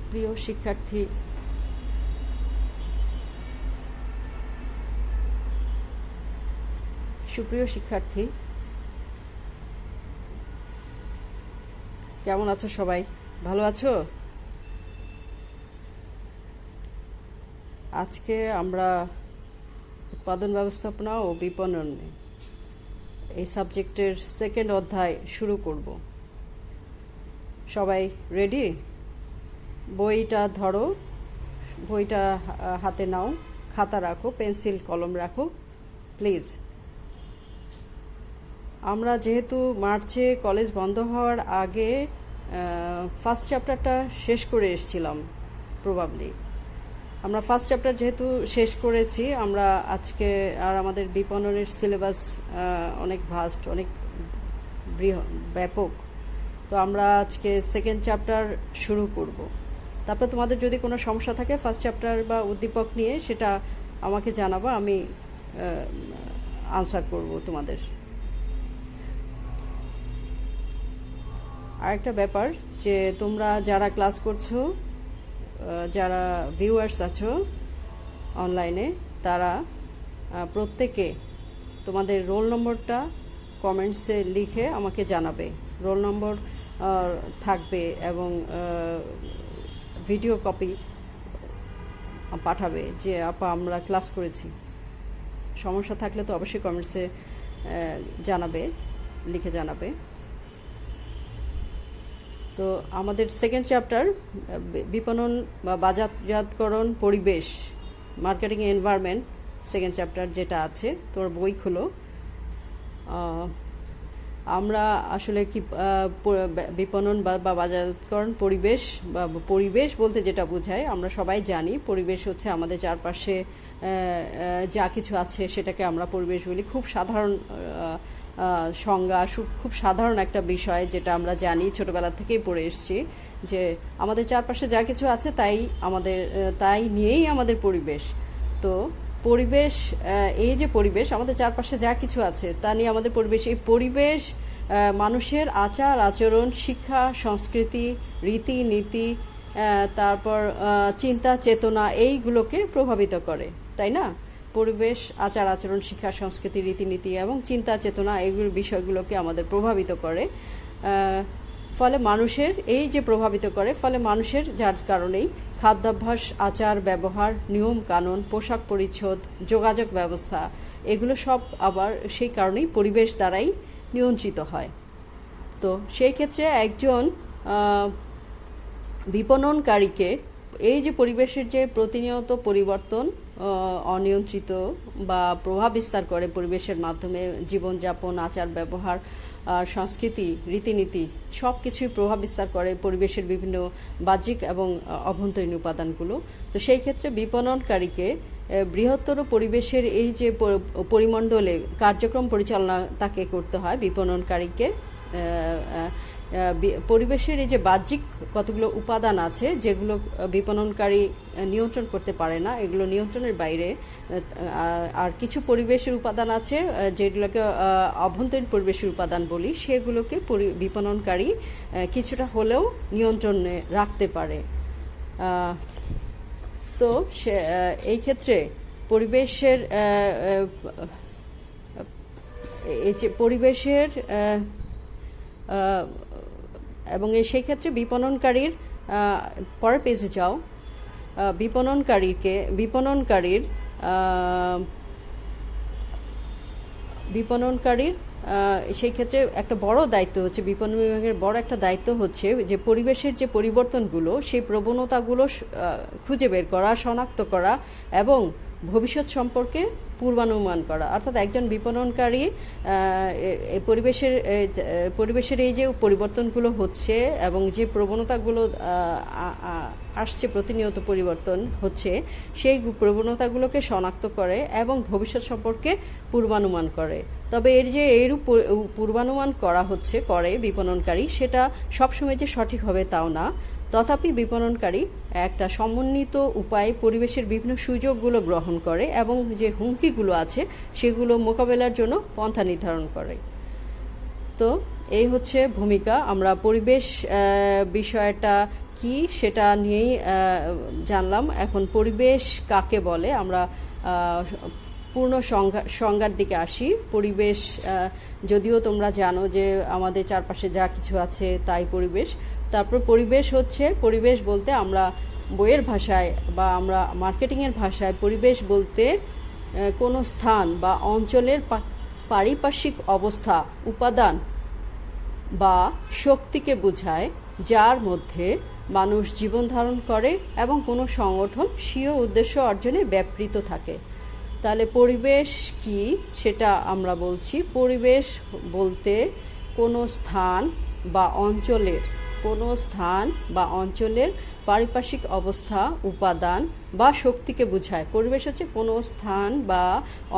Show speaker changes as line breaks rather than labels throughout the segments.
সুপ্রিয় শিক্ষার্থী, কেমন আছো সবাই? ভালো আছো? আজকে আমরা উৎপাদন ব্যবস্থাপনা ও বিপণন এই সাবজেক্টের সেকেন্ড অধ্যায় শুরু করব। সবাই রেডি? বইটা ধরো, বইটা হাতে নাও, খাতা রাখো, পেন্সিল কলম রাখো প্লিজ। আমরা যেহেতু মার্চে কলেজ বন্ধ হওয়ার আগে ফার্স্ট চ্যাপ্টারটা শেষ করে এসেছিলাম, প্রবাবলি আমরা ফার্স্ট চ্যাপ্টার যেহেতু শেষ করেছি, আমরা আজকে আর আমাদের বিপণনের সিলেবাস অনেক ভাস্ট, অনেক ব্যাপক, তো আমরা আজকে সেকেন্ড চ্যাপ্টার শুরু করব। তারপর তোমাদের যদি কোনো সমস্যা থাকে ফার্স্ট চ্যাপ্টার বা উদ্দীপক নিয়ে, সেটা আমাকে জানাবা, আমি আনসার করব তোমাদের। আরেকটা ব্যাপার, যে তোমরা যারা ক্লাস করছো, যারা ভিউয়ার্স আছো অনলাইনে, তারা প্রত্যেকে তোমাদের রোল নম্বরটা কমেন্টসে লিখে আমাকে জানাবে। রোল নম্বর থাকবে এবং ভিডিও কপি পাঠাবে যে আপা আমরা ক্লাস করেছি। সমস্যা থাকলে তো অবশ্যই কমেন্টসে জানাবে, লিখে জানাবে। তো আমাদের সেকেন্ড চ্যাপ্টার বিপণন বা বাজারজাতকরণ পরিবেশ, মার্কেটিং এনভায়রনমেন্ট, সেকেন্ড চ্যাপ্টার যেটা আছে, তোমার বই খুলো। আমরা আসলে কি বিপণন বা বাজারজাতকরণ পরিবেশ বা পরিবেশ বলতে যেটা বোঝায়, আমরা সবাই জানি পরিবেশ হচ্ছে আমাদের চারপাশে যা কিছু আছে সেটাকে আমরা পরিবেশ বলি। খুব সাধারণ সংজ্ঞা, খুব সাধারণ একটা বিষয়, যেটা আমরা জানি, ছোটবেলা থেকেই পড়ে এসেছি, যে আমাদের চারপাশে যা কিছু আছে তাই নিয়েই আমাদের পরিবেশ। তো পরিবেশ, এই যে পরিবেশ, আমাদের চারপাশে যা কিছু আছে তা নিয়ে আমাদের পরিবেশ। এই পরিবেশ মানুষের আচার আচরণ, শিক্ষা, সংস্কৃতি, রীতিনীতি, তারপর চিন্তা চেতনা, এইগুলোকে প্রভাবিত করে, তাই না? পরিবেশ আচার আচরণ, শিক্ষা, সংস্কৃতি, রীতিনীতি এবং চিন্তা চেতনা, এইগুলো বিষয়গুলোকে আমাদের প্রভাবিত করে। ফলে মানুষের এই যে প্রভাবিত করে, ফলে মানুষের যার কারণেই খাদ্যাভ্যাস, আচার ব্যবহার, নিয়ম কানুন, পোশাক পরিচ্ছদ, যোগাযোগ ব্যবস্থা, এগুলো সব আবার সেই কারণেই পরিবেশ দ্বারাই নিয়ন্ত্রিত হয়। তো সেই ক্ষেত্রে একজন বিপণনকারীকে এই যে পরিবেশের যে প্রতিনিয়ত পরিবর্তন অনিয়ন্ত্রিত বা প্রভাব বিস্তার করে পরিবেশের মাধ্যমে, জীবনযাপন, আচার ব্যবহার, সংস্কৃতি, রীতিনীতি, সব কিছুই প্রভাব বিস্তার করে পরিবেশের বিভিন্ন বাহ্যিক এবং অভ্যন্তরীণ উপাদানগুলো। তো সেই ক্ষেত্রে বিপণনকারীকে বৃহত্তর পরিবেশের এই যে পরিমণ্ডলে কার্যক্রম পরিচালনা তাকে করতে হয়। বিপণনকারীকে পরিবেশের এই যে বাহ্যিক কতগুলো উপাদান আছে, যেগুলো বিপণনকারী নিয়ন্ত্রণ করতে পারে না, এগুলো নিয়ন্ত্রণের বাইরে। আর কিছু পরিবেশের উপাদান আছে যেগুলোকে অভ্যন্তরীণ পরিবেশের উপাদান বলি, সেগুলোকে বিপণনকারী কিছুটা হলেও নিয়ন্ত্রণে রাখতে পারে। তো এই ক্ষেত্রে পরিবেশের এবং সেই ক্ষেত্রে বিপণনকারীর পরের পেজে যাও। বিপণনকারীর সেই ক্ষেত্রে একটা বড় দায়িত্ব হচ্ছে, বিপণন বিভাগের বড় একটা দায়িত্ব হচ্ছে যে পরিবেশের যে পরিবর্তনগুলো, সেই প্রবণতাগুলো খুঁজে বের করা, শনাক্ত করা এবং ভবিষ্যৎ সম্পর্কে পূর্বানুমান করা। অর্থাৎ একজন বিপণনকারী পরিবেশের এই যে পরিবর্তনগুলো হচ্ছে এবং যে প্রবণতাগুলো আসছে, প্রতিনিয়ত পরিবর্তন হচ্ছে, সেই প্রবণতাগুলোকে শনাক্ত করে এবং ভবিষ্যৎ সম্পর্কে পূর্বানুমান করে। তবে এর যে এইরূপ পূর্বানুমান করে বিপণনকারী, সেটা সবসময় যে সঠিক হবে তাও না। তথাপি বিপণনকারী একটা সমন্বিত উপায়ে পরিবেশের বিভিন্ন সুযোগগুলো গ্রহণ করে এবং যে হুমকিগুলো আছে সেগুলো মোকাবেলার জন্য পন্থা নির্ধারণ করে। তো এই হচ্ছে ভূমিকা। আমরা পরিবেশ বিষয়টা কি সেটা নিয়েই জানলাম। এখন পরিবেশ কাকে বলে আমরা পূর্ণ সংজ্ঞার দিকে আসি। পরিবেশ যদিও তোমরা জানো যে আমাদের চারপাশে যা কিছু আছে তাই পরিবেশ। তারপর পরিবেশ বলতে আমরা বইয়ের ভাষায় বা আমরা মার্কেটিংয়ের ভাষায় পরিবেশ বলতে কোনো স্থান বা অঞ্চলের পারিপার্শ্বিক অবস্থা, উপাদান বা শক্তিকে বোঝায় যার মধ্যে মানুষ জীবন ধারণ করে এবং কোনো সংগঠন স্বীয় উদ্দেশ্য অর্জনে ব্যাপৃত থাকে। তাহলে পরিবেশ কি সেটা আমরা বলছি। পরিবেশ বলতে কোনো স্থান বা অঞ্চলের পারিপার্শ্বিক অবস্থা, উপাদান বা শক্তিকে বোঝায়। পরিবেশ হচ্ছে কোনো স্থান বা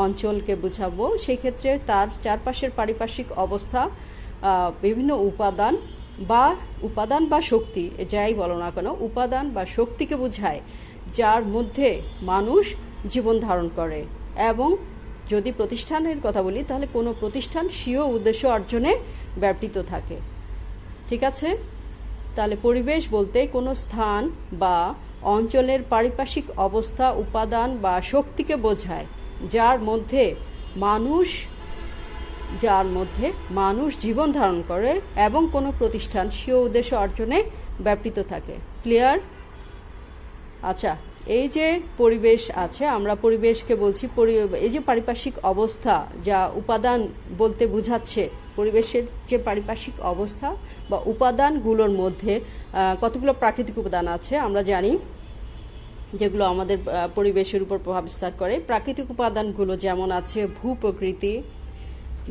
অঞ্চলকে বোঝাবো, সেই ক্ষেত্রে তার চারপাশের পারিপার্শ্বিক অবস্থা, বিভিন্ন উপাদান বা শক্তি, যাই বলো না কেন, উপাদান বা শক্তিকে বোঝায় যার মধ্যে মানুষ জীবন ধারণ করে। এবং যদি প্রতিষ্ঠানের কথা বলি তাহলে কোনো প্রতিষ্ঠান স্বীয় উদ্দেশ্য অর্জনে ব্যাপৃত থাকে। ঠিক আছে? তাহলে পরিবেশ বলতে কোনো স্থান বা অঞ্চলের পারিপার্শ্বিক অবস্থা, উপাদান বা শক্তিকে বোঝায় যার মধ্যে মানুষ জীবন ধারণ করে এবং কোনো প্রতিষ্ঠান স্বীয় উদ্দেশ্য অর্জনে ব্যাপৃত থাকে। ক্লিয়ার? আচ্ছা, এই যে পরিবেশ আছে, আমরা পরিবেশকে বলছি এই যে পারিপার্শ্বিক অবস্থা যা উপাদান বলতে বোঝাচ্ছে, পরিবেশের যে পারিপার্শ্বিক অবস্থা বা উপাদানগুলোর মধ্যে কতগুলো প্রাকৃতিক উপাদান আছে আমরা জানি, যেগুলো আমাদের পরিবেশের উপর প্রভাব বিস্তার করে। প্রাকৃতিক উপাদানগুলো যেমন আছে ভূপ্রকৃতি,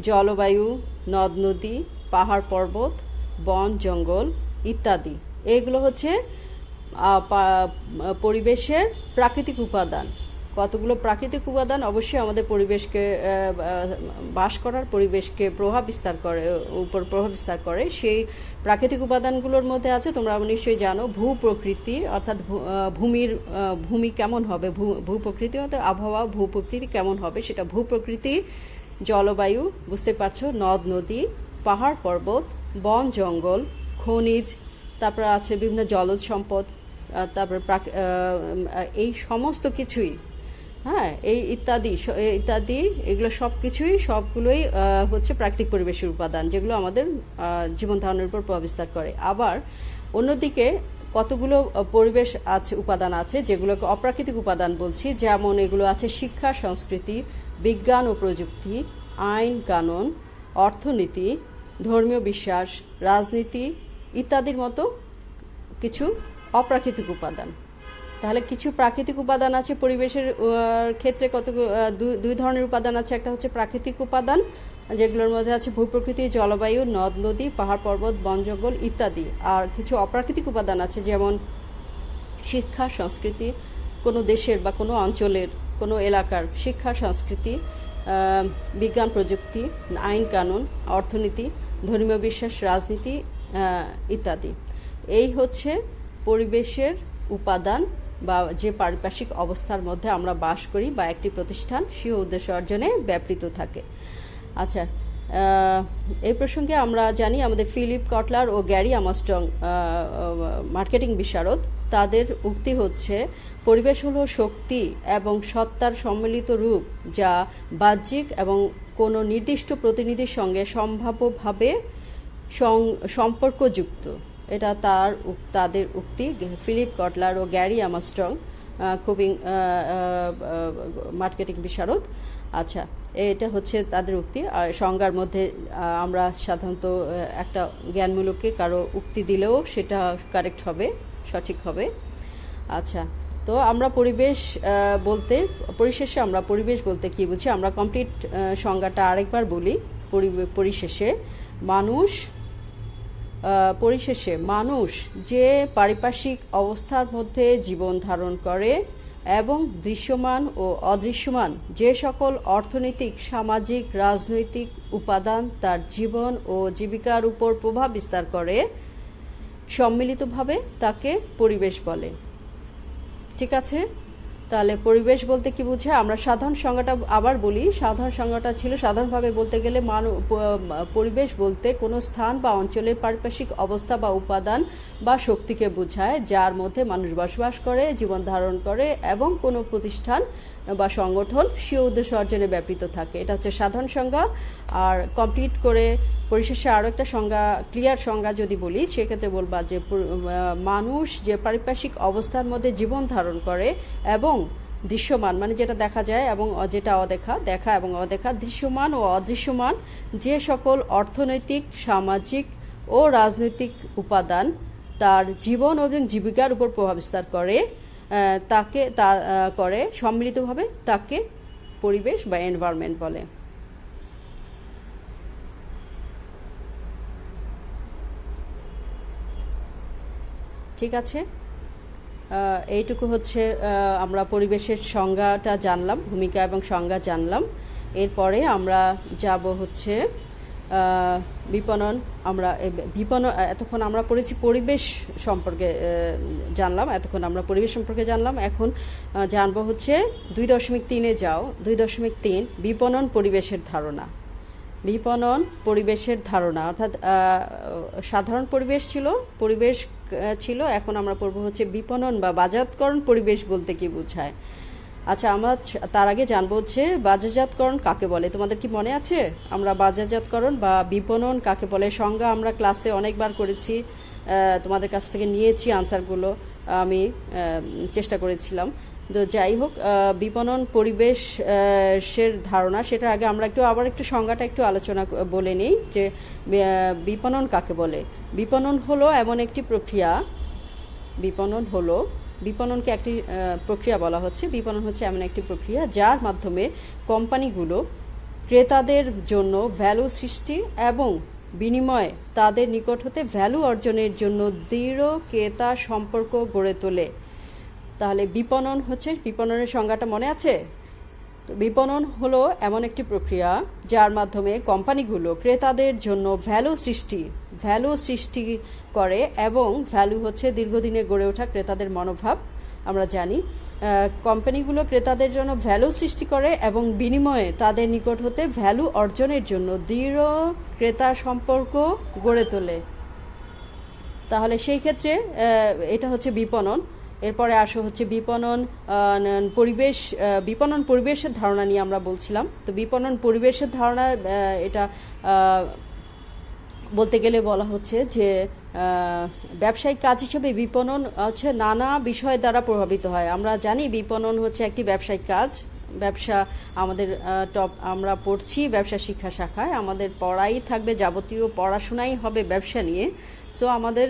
জলবায়ু, নদ নদী, পাহাড় পর্বত, বন জঙ্গল ইত্যাদি। এগুলো হচ্ছে পরিবেশের প্রাকৃতিক উপাদান। কতগুলো প্রাকৃতিক উপাদান অবশ্যই আমাদের পরিবেশকে বাস করার পরিবেশকে প্রভাব বিস্তার করে। সেই প্রাকৃতিক উপাদানগুলোর মধ্যে আছে, তোমরা নিশ্চয়ই জানো, ভূপ্রকৃতি অর্থাৎ ভূমি কেমন হবে, ভূপ্রকৃতি অর্থাৎ আবহাওয়া, ভূপ্রকৃতি কেমন হবে সেটা ভূপ্রকৃতি। জলবায়ু, বুঝতে পারছো, নদ নদী, পাহাড় পর্বত, বন জঙ্গল, খনিজ, তারপর আছে বিভিন্ন জলজ সম্পদ, তারপর এই সমস্ত কিছুই, হ্যাঁ, এই ইত্যাদি এগুলো সবগুলোই হচ্ছে প্রাকৃতিক পরিবেশের উপাদান, যেগুলো আমাদের জীবন ধারণের উপর প্রভাব বিস্তার করে। আবার অন্যদিকে কতগুলো উপাদান আছে যেগুলোকে অপ্রাকৃতিক উপাদান বলছি, যেমন এগুলো আছে শিক্ষা, সংস্কৃতি, বিজ্ঞান ও প্রযুক্তি, আইন কানুন, অর্থনীতি, ধর্মীয় বিশ্বাস, রাজনীতি ইত্যাদির মতো কিছু অপ্রাকৃতিক উপাদান। তাহলে কিছু প্রাকৃতিক উপাদান আছে পরিবেশের ক্ষেত্রে, দুই ধরনের উপাদান আছে। একটা হচ্ছে প্রাকৃতিক উপাদান, যেগুলোর মধ্যে আছে ভূপ্রকৃতি, জলবায়ু, নদ নদী, পাহাড় পর্বত, বন জঙ্গল ইত্যাদি। আর কিছু অপ্রাকৃতিক উপাদান আছে, যেমন শিক্ষা, সংস্কৃতি, কোনো দেশের বা কোনো অঞ্চলের, কোনো এলাকার শিক্ষা, সংস্কৃতি, বিজ্ঞান প্রযুক্তি, আইন কানুন, অর্থনীতি, ধর্মীয় বিশ্বাস, রাজনীতি ইত্যাদি। এই হচ্ছে পরিবেশের উপাদান বা যে পারিপার্শ্বিক অবস্থার মধ্যে আমরা বাস করি বা একটি প্রতিষ্ঠান স্বীয় উদ্দেশ্য অর্জনে ব্যাপৃত থাকে। আচ্ছা, এই প্রসঙ্গে আমরা জানি আমাদের ফিলিপ কটলার ও গ্যারি আমস্ট্রং, মার্কেটিং বিশারদ, তাদের উক্তি হচ্ছে পরিবেশ হলো শক্তি এবং সত্তার সম্মিলিত রূপ যা বাহ্যিক এবং কোনো নির্দিষ্ট প্রতিনিধির সঙ্গে সম্ভাব্যভাবে সম্পর্কযুক্ত। এটা তাদের উক্তি, ফিলিপ কটলার ও গ্যারি আমস্ট্রং, খুবই মার্কেটিং বিশারদ। আচ্ছা, এটা হচ্ছে তাদের উক্তি। আর সংজ্ঞার মধ্যে আমরা সাধারণত একটা জ্ঞানমূলককে কারো উক্তি দিলেও সেটা কারেক্ট হবে, সঠিক হবে। আচ্ছা, তো আমরা পরিশেষে আমরা পরিবেশ বলতে কি বুঝি, আমরা কমপ্লিট সংজ্ঞাটা আরেকবার বলি। পরিশেষে মানুষ যে পারিপার্শ্বিক অবস্থার মধ্যে জীবন ধারণ করে এবং দৃশ্যমান ও অদৃশ্যমান যে সকল অর্থনৈতিক, সামাজিক, রাজনৈতিক উপাদান তার জীবন ও জীবিকার উপর প্রভাব বিস্তার করে, সম্মিলিতভাবে তাকে পরিবেশ বলে। ঠিক আছে? তাহলে পরিবেশ বলতে কি বোঝায়? আমরা সাধারণ সংজ্ঞাটা আবার বলি। সাধারণ সংজ্ঞাটা ছিল, সাধারণভাবে বলতে গেলে পরিবেশ বলতে কোনো স্থান বা অঞ্চলের পারিপার্শ্বিক অবস্থা বা উপাদান বা শক্তিকে বোঝায় যার মধ্যে মানুষ বসবাস করে, জীবন ধারণ করে এবং কোনো প্রতিষ্ঠান বা সংগঠন স্বীয় উদ্দেশ্য অর্জনে ব্যাপৃত থাকে। এটা হচ্ছে সাধারণ সংজ্ঞা। আর কমপ্লিট করে পরিশেষে আরও একটা সংজ্ঞা, ক্লিয়ার সংজ্ঞা যদি বলি, সেক্ষেত্রে বলবা যে মানুষ যে পারিপার্শ্বিক অবস্থার মধ্যে জীবন ধারণ করে এবং দৃশ্যমান মানে যেটা দেখা যায় এবং যেটা অদেখা, দেখা এবং অদেখা, দৃশ্যমান ও অদৃশ্যমান যে সকল অর্থনৈতিক, সামাজিক ও রাজনৈতিক উপাদান তার জীবন এবং জীবিকার উপর প্রভাব বিস্তার করে সম্মিলিতভাবে তাকে পরিবেশ বা এনভায়রনমেন্ট বলে। ঠিক আছে, এইটুকু হচ্ছে আমরা পরিবেশের সংজ্ঞাটা জানলাম, ভূমিকা এবং সংজ্ঞা জানলাম। এরপরে আমরা যাব হচ্ছে বিপণন। এতক্ষণ আমরা পড়েছি পরিবেশ সম্পর্কে জানলাম, এখন জানবো হচ্ছে 2.3-এ যাও। 2.3 বিপণন পরিবেশের ধারণা। বিপণন পরিবেশের ধারণা অর্থাৎ সাধারণ পরিবেশ ছিল, এখন আমরা পড়ব হচ্ছে বিপণন বা বাজারজাতকরণ পরিবেশ বলতে কি বোঝায়। আচ্ছা, আমরা তার আগে জানবো হচ্ছে বাজারজাতকরণ কাকে বলে। তোমাদের কি মনে আছে আমরা বাজারজাতকরণ বা বিপণন কাকে বলে? সংজ্ঞা আমরা ক্লাসে অনেকবার করেছি, তোমাদের কাছ থেকে নিয়েছি আনসারগুলো, আমি চেষ্টা করেছিলাম। তো যাই হোক, বিপণন পরিবেশের ধারণা, সেটা আগে আমরা একটু সংজ্ঞাটা একটু আলোচনা বলে নিই যে বিপণন কাকে বলে। বিপণন হলো এমন একটি প্রক্রিয়া, বিপণনকে একটি প্রক্রিয়া বলা হচ্ছে। বিপণন হচ্ছে এমন একটি প্রক্রিয়া যার মাধ্যমে কোম্পানিগুলো ক্রেতাদের জন্য ভ্যালু সৃষ্টি এবং বিনিময়ে তাদের নিকট হতে ভ্যালু অর্জনের জন্য দৃঢ় ক্রেতা সম্পর্ক গড়ে তোলে। তাহলে বিপণনের সংজ্ঞাটা মনে আছে? তো বিপণন হলো এমন একটি প্রক্রিয়া যার মাধ্যমে কোম্পানিগুলো ক্রেতাদের জন্য ভ্যালু সৃষ্টি করে এবং ভ্যালু হচ্ছে দীর্ঘদিনে গড়ে ওঠা ক্রেতাদের মনোভাব। আমরা জানি কোম্পানিগুলো ক্রেতাদের জন্য ভ্যালু সৃষ্টি করে এবং বিনিময়ে তাদের নিকট হতে ভ্যালু অর্জনের জন্য দৃঢ় ক্রেতা সম্পর্ক গড়ে তোলে। তাহলে সেই ক্ষেত্রে এটা হচ্ছে বিপণন। এরপরে আসো হচ্ছে বিপণন পরিবেশের ধারণা নিয়ে আমরা বলছিলাম। তো বিপণন পরিবেশের ধারণা, এটা বলতে গেলে বলা হচ্ছে যে ব্যবসায়িক কাজ হিসেবে বিপণন হচ্ছে নানা বিষয় দ্বারা প্রভাবিত হয়। আমরা জানি বিপণন হচ্ছে একটি ব্যবসায়িক কাজ। ব্যবসা আমাদের আমরা পড়ছি ব্যবসা শিক্ষা শাখায়, আমাদের পড়াই থাকবে, যাবতীয় পড়াশোনাই হবে ব্যবসা নিয়ে। সো আমাদের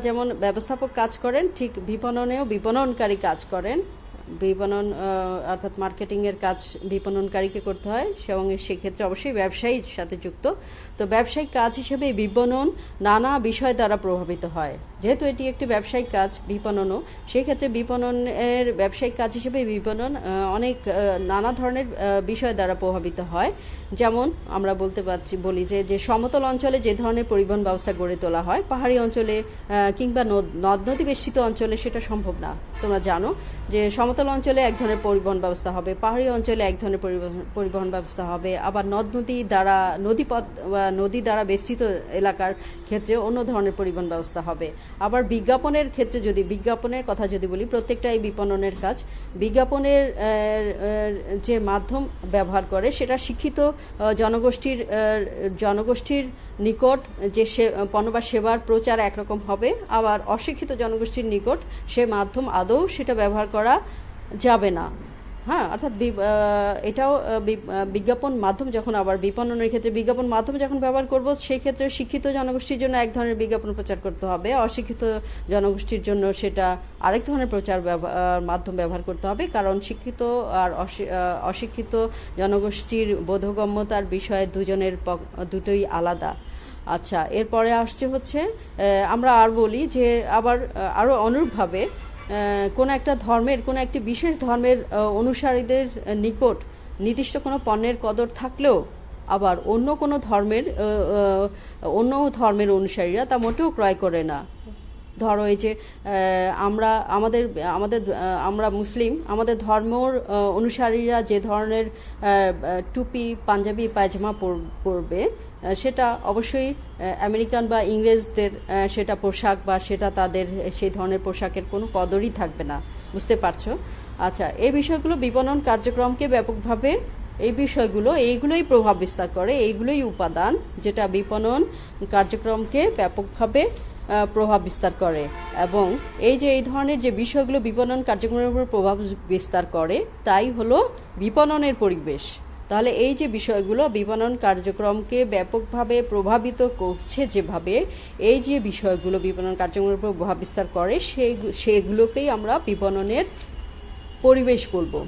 যেমন ব্যবস্থাপক কাজ করেন, ঠিক বিপণনেও বিপণনকারী কাজ করেন। বিপণন অর্থাৎ মার্কেটিংয়ের কাজ বিপণনকারীকে করতে হয় এবং সেক্ষেত্রে অবশ্যই ব্যবসায়ীর সাথে যুক্ত। তো ব্যবসায়িক কাজ হিসেবে বিপণন নানা বিষয় দ্বারা প্রভাবিত হয়। যেহেতু এটি একটি ব্যবসায়িক কাজ বিপণনও, সেই ক্ষেত্রে বিপণনের ব্যবসায়িক কাজ হিসেবে বিপণন অনেক নানা ধরনের বিষয় দ্বারা প্রভাবিত হয়। যেমন আমরা বলি যে সমতল অঞ্চলে যে ধরনের পরিবহন ব্যবস্থা গড়ে তোলা হয়, পাহাড়ি অঞ্চলে কিংবা নদ নদী বেষ্টিত অঞ্চলে সেটা সম্ভব না। তোমরা জানো যে সমতল অঞ্চলে এক ধরনের পরিবহন ব্যবস্থা হবে, পাহাড়ি অঞ্চলে এক ধরনের পরিবহন ব্যবস্থা হবে, আবার নদী দ্বারা বেষ্টিত এলাকার ক্ষেত্রে অন্য ধরনের পরিবহন ব্যবস্থা হবে। আবার বিজ্ঞাপনের কথা যদি বলি, প্রত্যেকটাই বিপণনের কাজ। বিজ্ঞাপনের যে মাধ্যম ব্যবহার করে সেটা শিক্ষিত জনগোষ্ঠীর নিকট যে পণ্য বা সেবার প্রচার একরকম হবে, আবার অশিক্ষিত জনগোষ্ঠীর নিকট সে মাধ্যম আদৌ সেটা ব্যবহার করা যাবে না। হ্যাঁ, অর্থাৎ এটাও বিজ্ঞাপন মাধ্যম যখন, আবার বিপণনের ক্ষেত্রে বিজ্ঞাপন মাধ্যম যখন ব্যবহার করব, সেই ক্ষেত্রে শিক্ষিত জনগোষ্ঠীর জন্য এক ধরনের বিজ্ঞাপন প্রচার করতে হবে, অশিক্ষিত জনগোষ্ঠীর জন্য সেটা আরেক ধরনের প্রচার মাধ্যম ব্যবহার করতে হবে, কারণ শিক্ষিত আর অশিক্ষিত জনগোষ্ঠীর বোধগম্যতার বিষয়ে দুটোই আলাদা। আচ্ছা, এরপরে আসছে হচ্ছে আমরা আর বলি যে আবার আরও অনুরূপভাবে কোন একটি বিশেষ ধর্মের অনুসারীদের নিকট নির্দিষ্ট কোনো পণ্যের কদর থাকলেও আবার অন্য ধর্মের অনুসারীরা তা মোটেও ক্রয় করে না। ধরো এই যে আমরা আমাদের আমাদের আমরা মুসলিম, আমাদের ধর্মর অনুসারীরা যে ধরনের টুপি, পাঞ্জাবি, পায়জামা পরবে, সেটা অবশ্যই আমেরিকান বা ইংরেজদের সেটা পোশাক বা সেটা তাদের সেই ধরনের পোশাকের কোনো কদরই থাকবে না, বুঝতে পারছো? আচ্ছা, এই বিষয়গুলো বিপণন কার্যক্রমকে ব্যাপকভাবে, এই বিষয়গুলো এইগুলোই প্রভাব বিস্তার করে, এইগুলোই উপাদান যেটা বিপণন কার্যক্রমকে ব্যাপকভাবে প্রভাব বিস্তার করে। এবং এই যে এই ধরনের যে বিষয়গুলো বিপণন কার্যক্রমের উপর প্রভাব বিস্তার করে, তাই হলো বিপণনের পরিবেশ। তাহলে এই যে বিষয়গুলো বিপণন কার্যক্রমকে ব্যাপকভাবে প্রভাবিত করছে, যেভাবে এই যে বিষয়গুলো বিপণন কার্যক্রমের উপর প্রভাব বিস্তার করে, সেগুলোকেই আমরা বিপণনের পরিবেশ বলবো।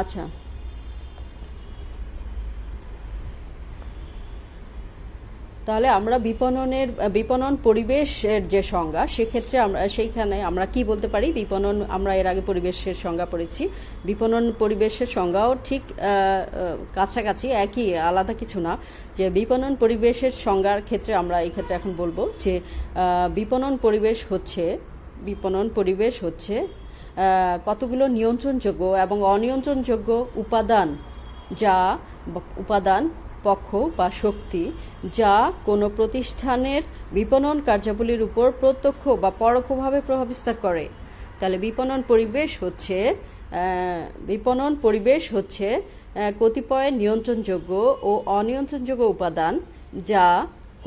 আচ্ছা, তাহলে আমরা বিপণন পরিবেশের যে সংজ্ঞা, সেক্ষেত্রে সেইখানে আমরা কি বলতে পারি? বিপণন, আমরা এর আগে পরিবেশের সংজ্ঞা পড়েছি, বিপণন পরিবেশের সংজ্ঞাও ঠিক কাছাকাছি, একই, আলাদা কিছু না। যে বিপণন পরিবেশের সংজ্ঞার ক্ষেত্রে আমরা এই ক্ষেত্রে এখন বলবো যে বিপণন পরিবেশ হচ্ছে কতগুলো নিয়ন্ত্রণযোগ্য এবং অনিয়ন্ত্রণযোগ্য উপাদান, পক্ষ বা শক্তি, যা কোনো প্রতিষ্ঠানের বিপণন কার্যাবলীর উপর প্রত্যক্ষ বা পরোক্ষভাবে প্রভাব বিস্তার করে। তাহলে বিপণন পরিবেশ হচ্ছে কতিপয় নিয়ন্ত্রণযোগ্য ও অনিয়ন্ত্রণযোগ্য উপাদান, যা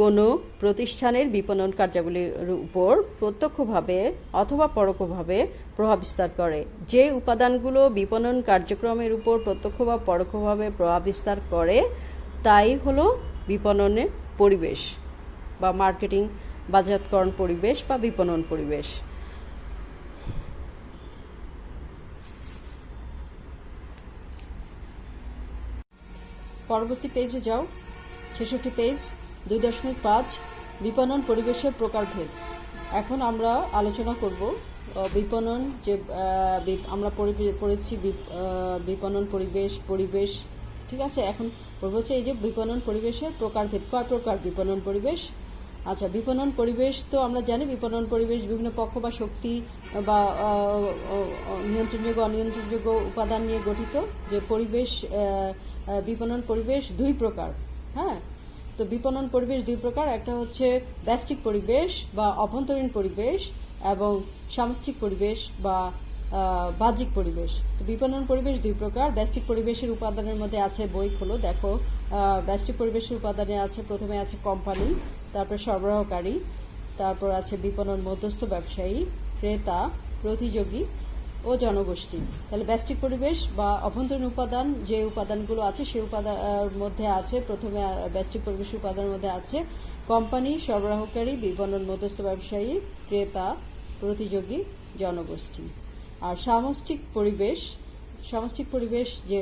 কোনো প্রতিষ্ঠানের বিপণন কার্যাবলীর উপর প্রত্যক্ষভাবে অথবা পরোক্ষভাবে প্রভাব বিস্তার করে। যে উপাদানগুলো বিপণন কার্যক্রমের উপর প্রত্যক্ষ বা পরোক্ষভাবে প্রভাব বিস্তার করে, তাই হলো বিপণনের পরিবেশ বা মার্কেটিং, বাজারজাতকরণ পরিবেশ বা বিপণন পরিবেশ। পরবর্তী পেজে যাও, 66 পেজ, 2.5, বিপণন পরিবেশের প্রকারভেদ। এখন আমরা আলোচনা করব বিপণন, যে আমরা পড়েছি বিপণন পরিবেশ, ঠিক আছে? এখন বলবো হচ্ছে এই যে বিপণন পরিবেশের প্রকারভেদ, কয় প্রকার বিপণন পরিবেশ। আচ্ছা, বিপণন পরিবেশ তো আমরা জানি, বিপণন পরিবেশ বিভিন্ন পক্ষ বা শক্তি বা নিয়ন্ত্রণযোগ্য অনিয়ন্ত্রণযোগ্য উপাদান নিয়ে গঠিত। যে পরিবেশ, বিপণন পরিবেশ দুই প্রকার। হ্যাঁ, তো বিপণন পরিবেশ দুই প্রকার, একটা হচ্ছে ব্যষ্টিক পরিবেশ বা অভ্যন্তরীণ পরিবেশ, এবং সামষ্টিক পরিবেশ বা বাহ্যিক পরিবেশ। তো বিপণন পরিবেশ দুই প্রকার। ব্যষ্টিক পরিবেশের উপাদানের মধ্যে আছে, বই খোলো দেখো, ব্যষ্টিক পরিবেশের উপাদানে আছে, প্রথমে আছে কোম্পানি, তারপর সরবরাহকারী, তারপর আছে বিপণন মধ্যস্থ ব্যবসায়ী, ক্রেতা, প্রতিযোগী ও জনগোষ্ঠী। তাহলে ব্যষ্টিক পরিবেশ বা অভ্যন্তরীণ উপাদান, যে উপাদানগুলো আছে সেই উপাদান মধ্যে আছে, প্রথমে ব্যষ্টিক পরিবেশের উপাদানের মধ্যে আছে কোম্পানি, সরবরাহকারী, বিপণন মধ্যস্থ ব্যবসায়ী, ক্রেতা, প্রতিযোগী, জনগোষ্ঠী। আর সামষ্টিক পরিবেশ যে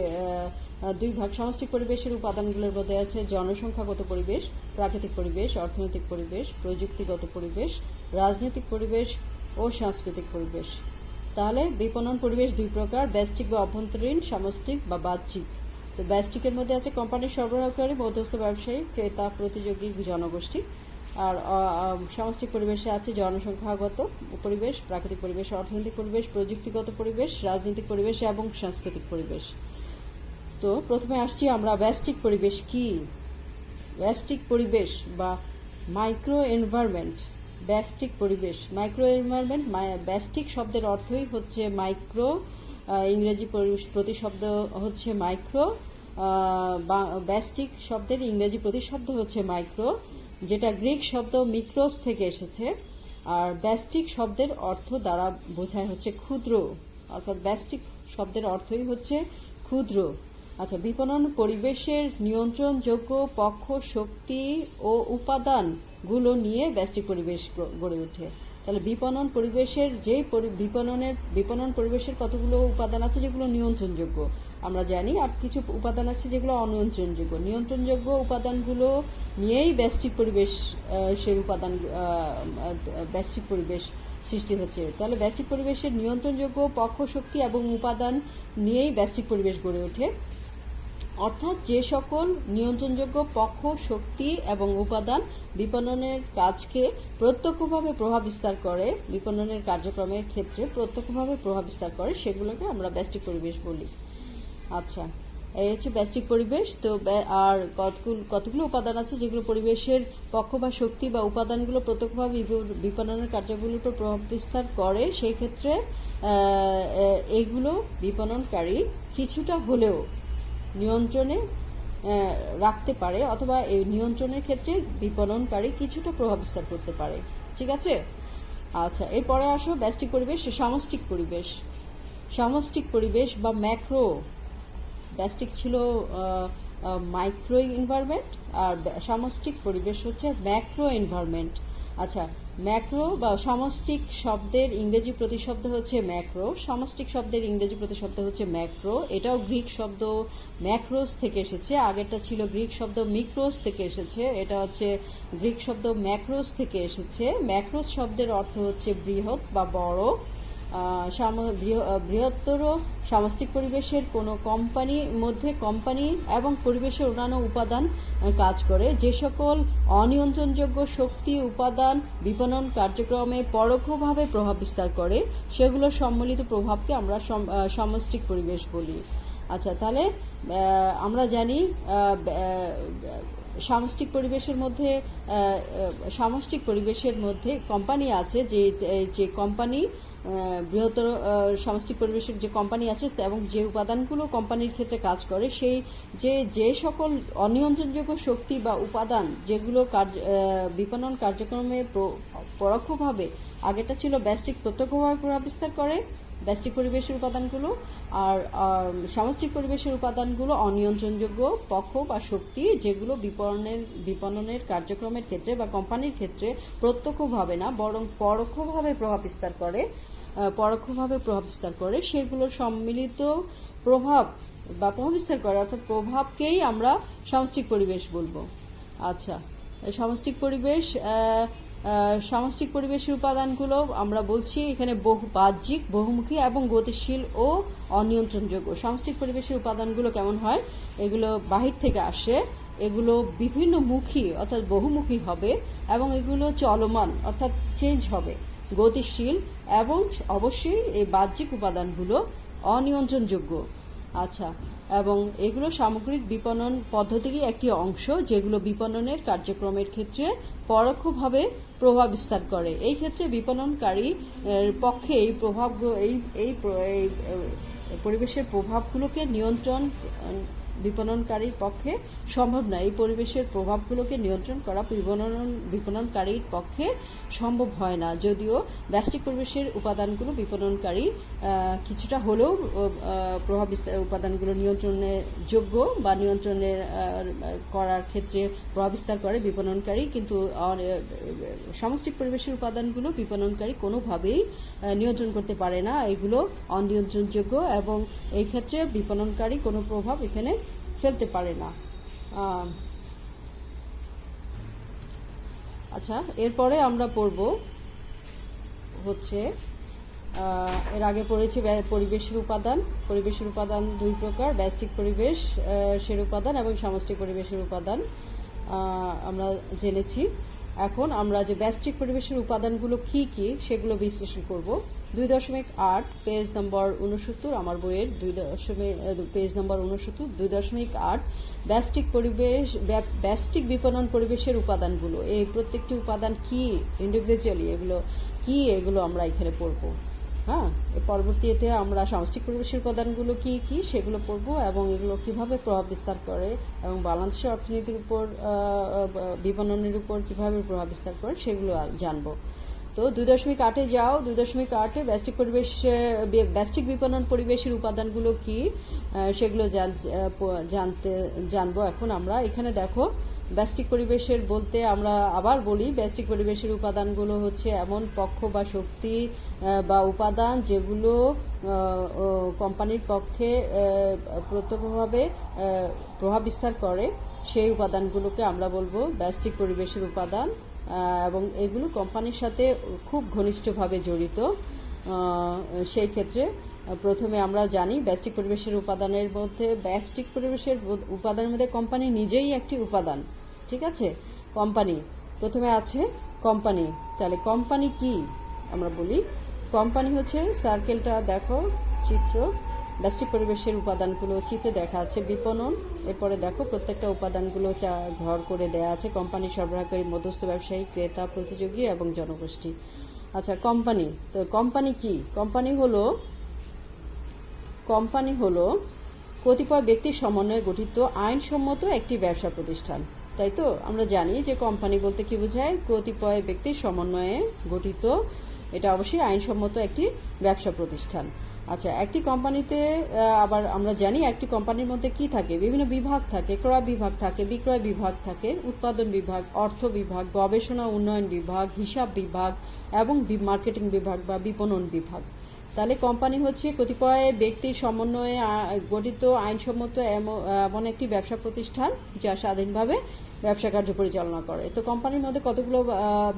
দুই ভাগ। সামষ্টিক পরিবেশের উপাদানগুলোর মধ্যে আছে জনসংখ্যাগত পরিবেশ, প্রাকৃতিক পরিবেশ, অর্থনৈতিক পরিবেশ, প্রযুক্তিগত পরিবেশ, রাজনৈতিক পরিবেশ ও সাংস্কৃতিক পরিবেশ। তাহলে বিপণন পরিবেশ দুই প্রকার, ব্যষ্টিক বা অভ্যন্তরীণ, সামষ্টিক বা বাহ্যিক। তো ব্যষ্টিকের মধ্যে আছে কোম্পানি, সরবরাহকারী, মধ্যস্থ ব্যবসায়ী, ক্রেতা, প্রতিযোগী, জনগোষ্ঠী। আর সামষ্টিক পরিবেশে আছে জনসংখ্যাগত পরিবেশ, প্রাকৃতিক পরিবেশ, অর্থনৈতিক পরিবেশ, প্রযুক্তিগত পরিবেশ, রাজনৈতিক পরিবেশ এবং সাংস্কৃতিক পরিবেশ। তো প্রথমে আসছি আমরা ব্যষ্টিক পরিবেশ কি। ব্যষ্টিক পরিবেশ বা মাইক্রো এনভায়রনমেন্ট। ব্যষ্টিক পরিবেশ, মাইক্রো এনভায়রনমেন্ট, ব্যষ্টিক শব্দের অর্থই হচ্ছে মাইক্রো, ইংরেজি প্রতিশব্দ হচ্ছে মাইক্রো, ব্যষ্টিক শব্দের ইংরেজি প্রতিশব্দ হচ্ছে মাইক্রো, যেটা গ্রিক শব্দ মিক্রোস থেকে এসেছে। আর ব্যষ্টিক শব্দের অর্থ দ্বারা বোঝায় হচ্ছে ক্ষুদ্র, অর্থাৎ ব্যষ্টিক শব্দের অর্থই হচ্ছে ক্ষুদ্র। আচ্ছা, বিপণন পরিবেশের নিয়ন্ত্রণযোগ্য পক্ষ, শক্তি ও উপাদানগুলো নিয়ে ব্যষ্টিক পরিবেশ গড়ে ওঠে। তাহলে বিপণন পরিবেশের বিপণন পরিবেশের কতগুলো উপাদান আছে যেগুলো নিয়ন্ত্রণযোগ্য আমরা জানি, আর কিছু উপাদান আছে যেগুলো অনিয়ন্ত্রণযোগ্য। নিয়ন্ত্রণযোগ্য উপাদানগুলো নিয়েই ব্যষ্টিক পরিবেশ সৃষ্টি হচ্ছে। তাহলে ব্যষ্টিক পরিবেশের নিয়ন্ত্রণযোগ্য পক্ষ, শক্তি এবং উপাদান নিয়েই ব্যষ্টিক পরিবেশ গড়ে ওঠে। অর্থাৎ যে সকল নিয়ন্ত্রণযোগ্য পক্ষ, শক্তি এবং উপাদান বিপণনের কাজকে প্রত্যক্ষভাবে প্রভাব বিস্তার করে, বিপণনের কার্যক্রমের ক্ষেত্রে প্রত্যক্ষভাবে প্রভাব বিস্তার করে, সেগুলোকে আমরা ব্যষ্টিক পরিবেশ বলি। আচ্ছা, এই হচ্ছে ব্যষ্টিক পরিবেশ। তো আর কতগুলো উপাদান আছে যেগুলো পরিবেশের পক্ষ বা শক্তি বা উপাদানগুলো প্রত্যক্ষভাবে বিপণনের কার্যগুলোর উপর প্রভাব বিস্তার করে। সেই ক্ষেত্রে এগুলো বিপণনকারী কিছুটা হলেও নিয়ন্ত্রণে রাখতে পারে, অথবা এই নিয়ন্ত্রণের ক্ষেত্রে বিপণনকারী কিছুটা প্রভাব বিস্তার করতে পারে। ঠিক আছে? আচ্ছা, এরপরে আসো ব্যষ্টিক পরিবেশ, সামষ্টিক পরিবেশ। সামষ্টিক পরিবেশ বা ম্যাক্রো, ব্যষ্টিক ছিল মাইক্রো এনভায়রনমেন্ট, আর সামষ্টিক পরিবেশ হচ্ছে ম্যাক্রো এনভায়রনমেন্ট। আচ্ছা, ম্যাক্রো বা সামষ্টিক শব্দের ইংরেজি প্রতিশব্দ হচ্ছে ম্যাক্রো, সামষ্টিক শব্দের ইংরেজি প্রতিশব্দ হচ্ছে ম্যাক্রো। এটাও গ্রিক শব্দ ম্যাক্রোস থেকে এসেছে, আগেরটা ছিল গ্রিক শব্দ মিক্রোস থেকে এসেছে, এটা হচ্ছে গ্রিক শব্দ ম্যাক্রোস থেকে এসেছে। ম্যাক্রোস শব্দের অর্থ হচ্ছে বৃহৎ বা বড়। বৃহত্তর সামষ্টিক পরিবেশের কোনো কোম্পানি এবং পরিবেশের অন্যান্য উপাদান কাজ করে। যে সকল অনিয়ন্ত্রণযোগ্য শক্তি উপাদান বিপণন কার্যক্রমে পরোক্ষভাবে প্রভাব বিস্তার করে, সেগুলোর সম্মিলিত প্রভাবকে আমরা সামষ্টিক পরিবেশ বলি। আচ্ছা, তাহলে আমরা জানি সামষ্টিক পরিবেশের মধ্যে কোম্পানি আছে, যে কোম্পানি বৃহত্তর সামষ্টিক পরিবেশের যে কোম্পানি আছে এবং যে উপাদানগুলো কোম্পানির ক্ষেত্রে কাজ করে, সেই যে সকল অনিয়ন্ত্রণযোগ্য শক্তি বা উপাদান যেগুলো বিপণন কার্যক্রমে পরোক্ষভাবে, আগেটা ছিল ব্যষ্টিক প্রত্যক্ষভাবে প্রভাব বিস্তার করে ব্যষ্টিক পরিবেশের উপাদানগুলো, আর সামষ্টিক পরিবেশের উপাদানগুলো অনিয়ন্ত্রণযোগ্য পক্ষ বা শক্তি যেগুলো বিপণনের কার্যক্রমের ক্ষেত্রে বা কোম্পানির ক্ষেত্রে প্রত্যক্ষভাবে না বরং পরোক্ষভাবে প্রভাব বিস্তার করে, সেগুলোর সম্মিলিত প্রভাব বা প্রভাব বিস্তার করে, অর্থাৎ প্রভাবকেই আমরা সামষ্টিক পরিবেশ বলবো। আচ্ছা, সামষ্টিক পরিবেশের উপাদানগুলো আমরা বলছি এখানে বাহ্যিক, বহুমুখী এবং গতিশীল ও অনিয়ন্ত্রণযোগ্য। সামষ্টিক পরিবেশের উপাদানগুলো কেমন হয়? এগুলো বাহির থেকে আসে, এগুলো বিভিন্ন মুখী অর্থাৎ বহুমুখী হবে, এবং এগুলো চলমান অর্থাৎ চেঞ্জ হবে, গতিশীল, এবং অবশ্যই এই বাহ্যিক উপাদানগুলো অনিয়ন্ত্রণযোগ্য। আচ্ছা, এবং এগুলো সামগ্রিক বিপণন পদ্ধতিরই একটি অংশ, যেগুলো বিপণনের কার্যক্রমের ক্ষেত্রে পরোক্ষভাবে প্রভাব বিস্তার করে। এই ক্ষেত্রে বিপণনকারী পক্ষে এই পরিবেশের প্রভাবগুলোকে নিয়ন্ত্রণ বিপণনকারীর পক্ষে সম্ভব নয়। এই পরিবেশের প্রভাবগুলোকে নিয়ন্ত্রণ করা বিপণনকারীর পক্ষে সম্ভব হয় না, যদিও ব্যষ্টিক পরিবেশের উপাদানগুলো বিপণনকারী কিছুটা হলেও প্রভাব উপাদানগুলো নিয়ন্ত্রণের যোগ্য বা নিয়ন্ত্রণের করার ক্ষেত্রে প্রভাব বিস্তার করে বিপণনকারী, কিন্তু সামষ্টিক পরিবেশের উপাদানগুলো বিপণনকারী কোনোভাবেই নিয়ন্ত্রণ করতে পারে না, এগুলো অনিয়ন্ত্রণযোগ্য, এবং এই ক্ষেত্রে বিপণনকারী কোনো প্রভাব এখানে ফেলতে পারে না। আচ্ছা, এরপরে আমরা পড়ব হচ্ছে এর আগে পড়েছি পরিবেশের উপাদান দুই প্রকার, ব্যষ্টিক পরিবেশের উপাদান এবং সামষ্টিক পরিবেশের উপাদান আমরা জেনেছি। এখন আমরা যে ব্যষ্টিক পরিবেশের উপাদানগুলো কি কি সেগুলো বিশ্লেষণ করব। 2.8 পেজ নম্বর 69, আমার বইয়ের পেজ নম্বর 69, 2.8 ব্যষ্টিক বিপণন পরিবেশের উপাদানগুলো। এই প্রত্যেকটি উপাদান কি ইন্ডিভিজুয়ালি এগুলো আমরা এখানে পড়ব। হ্যাঁ, পরবর্তীতে আমরা সামষ্টিক পরিবেশের উপাদানগুলো কি কি সেগুলো পড়ব, এবং এগুলো কিভাবে প্রভাব বিস্তার করে এবং বাংলাদেশের অর্থনীতির উপর বিপণনের উপর কিভাবে প্রভাব বিস্তার করে সেগুলো জানবো। তো 2.8 যাও। 2.8 ব্যষ্টিক বিপণন পরিবেশের উপাদানগুলো কি সেগুলো জানবো। এখন আমরা এখানে দেখো, ব্যষ্টিক পরিবেশের বলতে আমরা আবার বলি, ব্যষ্টিক পরিবেশের উপাদানগুলো হচ্ছে এমন পক্ষ বা শক্তি বা উপাদান যেগুলো কোম্পানির পক্ষে প্রত্যক্ষভাবে প্রভাব বিস্তার করে, সেই উপাদানগুলোকে আমরা বলবো ব্যষ্টিক পরিবেশের উপাদান, এবং এগুলো কোম্পানির সাথে খুব ঘনিষ্ঠভাবে জড়িত। সেই ক্ষেত্রে প্রথমে আমরা জানি ব্যষ্টিক পরিবেশের উপাদানের মধ্যে উপাদানের মধ্যে কোম্পানি নিজেই একটি উপাদান। ঠিক আছে, কোম্পানি প্রথমে আছে কোম্পানি। তাহলে কোম্পানি কি আমরা বলি? কোম্পানি হচ্ছে, সার্কেলটা দেখো, চিত্র, ব্যষ্টিক পরিবেশের উপাদানগুলো চিত্রে দেখা আছে, বিপণন, এরপরে দেখো প্রত্যেকটা উপাদানগুলো ঘর করে দেয়া আছে, কোম্পানি, সরবরাহকারী, মধ্যস্থ ব্যবসায়ী, ক্রেতা, প্রতিযোগী এবং জনগোষ্ঠী। আচ্ছা, কোম্পানি। তো কোম্পানি কি? কোম্পানি হলো কতিপয় ব্যক্তির সমন্বয়ে গঠিত আইনসম্মত একটি ব্যবসা প্রতিষ্ঠান। তাই তো আমরা জানি যে কোম্পানি বলতে কি বোঝায়? কতিপয় ব্যক্তির সমন্বয়ে গঠিত, এটা অবশ্যই আইনসম্মত একটি ব্যবসা প্রতিষ্ঠান। আচ্ছা, একটি কোম্পানিতে আবার আমরা জানি একটি কোম্পানির মধ্যে কি থাকে? বিভিন্ন বিভাগ থাকে, ক্রয় বিভাগ থাকে, বিক্রয় বিভাগ থাকে, উৎপাদন বিভাগ, অর্থ বিভাগ, গবেষণা উন্নয়ন বিভাগ, হিসাব বিভাগ এবং মার্কেটিং বিভাগ বা বিপণন বিভাগ। তাহলে কোম্পানি হচ্ছে কতিপয় ব্যক্তির সমন্বয়ে গঠিত আইনসম্মত এমন একটি ব্যবসা প্রতিষ্ঠান যা স্বাধীনভাবে ব্যবসা কার্য পরিচালনা করে। তো কোম্পানির মধ্যে কতগুলো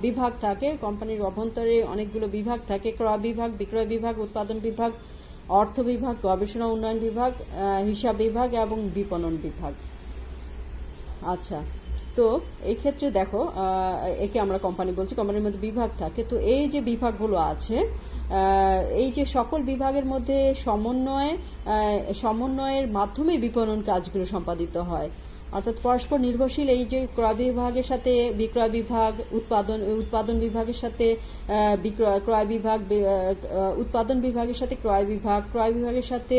বিভাগ থাকে? কোম্পানির অভ্যন্তরে অনেকগুলো বিভাগ থাকে, ক্রয় বিভাগ, বিক্রয় বিভাগ, উৎপাদন বিভাগ, অর্থ বিভাগ, গবেষণা উন্নয়ন বিভাগ, হিসাব বিভাগ এবং বিপণন বিভাগ। আচ্ছা, তো এই ক্ষেত্রে দেখো, একে আমরা কোম্পানি বলছি, কোম্পানির মধ্যে বিভাগ থাকে। তো এই যে বিভাগগুলো আছে, এই যে সকল বিভাগের মধ্যে সমন্বয়ের মাধ্যমে বিপণন কাজগুলো সম্পাদিত হয়, অর্থাৎ পরস্পর নির্ভরশীল। এই যে ক্রয় বিভাগের সাথে বিক্রয় বিভাগ, উৎপাদন বিভাগের সাথে ক্রয় বিভাগ, উৎপাদন বিভাগের সাথে ক্রয় বিভাগ, ক্রয় বিভাগের সাথে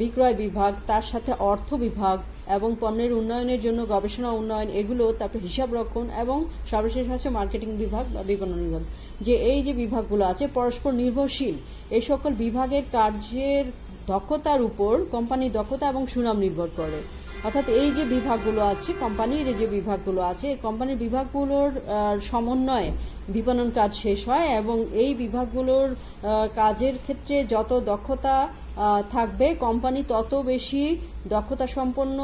বিক্রয় বিভাগ, তার সাথে অর্থ বিভাগ এবং পণ্যের উন্নয়নের জন্য গবেষণা উন্নয়ন, এগুলো, তারপর হিসাব রক্ষণ এবং সর্বশেষ আছে মার্কেটিং বিভাগ বা বিপণন বিভাগ। যে এই যে বিভাগগুলো আছে পরস্পর নির্ভরশীল, এই সকল বিভাগের কার্যের দক্ষতার উপর কোম্পানির দক্ষতা এবং সুনাম নির্ভর করে। অর্থাৎ এই যে বিভাগগুলো আছে, কোম্পানির যে বিভাগগুলো আছে, কোম্পানির বিভাগগুলোর সমন্বয়ে বিপণন কাজ শেষ হয় এবং এই বিভাগগুলোর কাজের ক্ষেত্রে যত দক্ষতা থাকবে, কোম্পানি তত বেশি দক্ষতা সম্পন্ন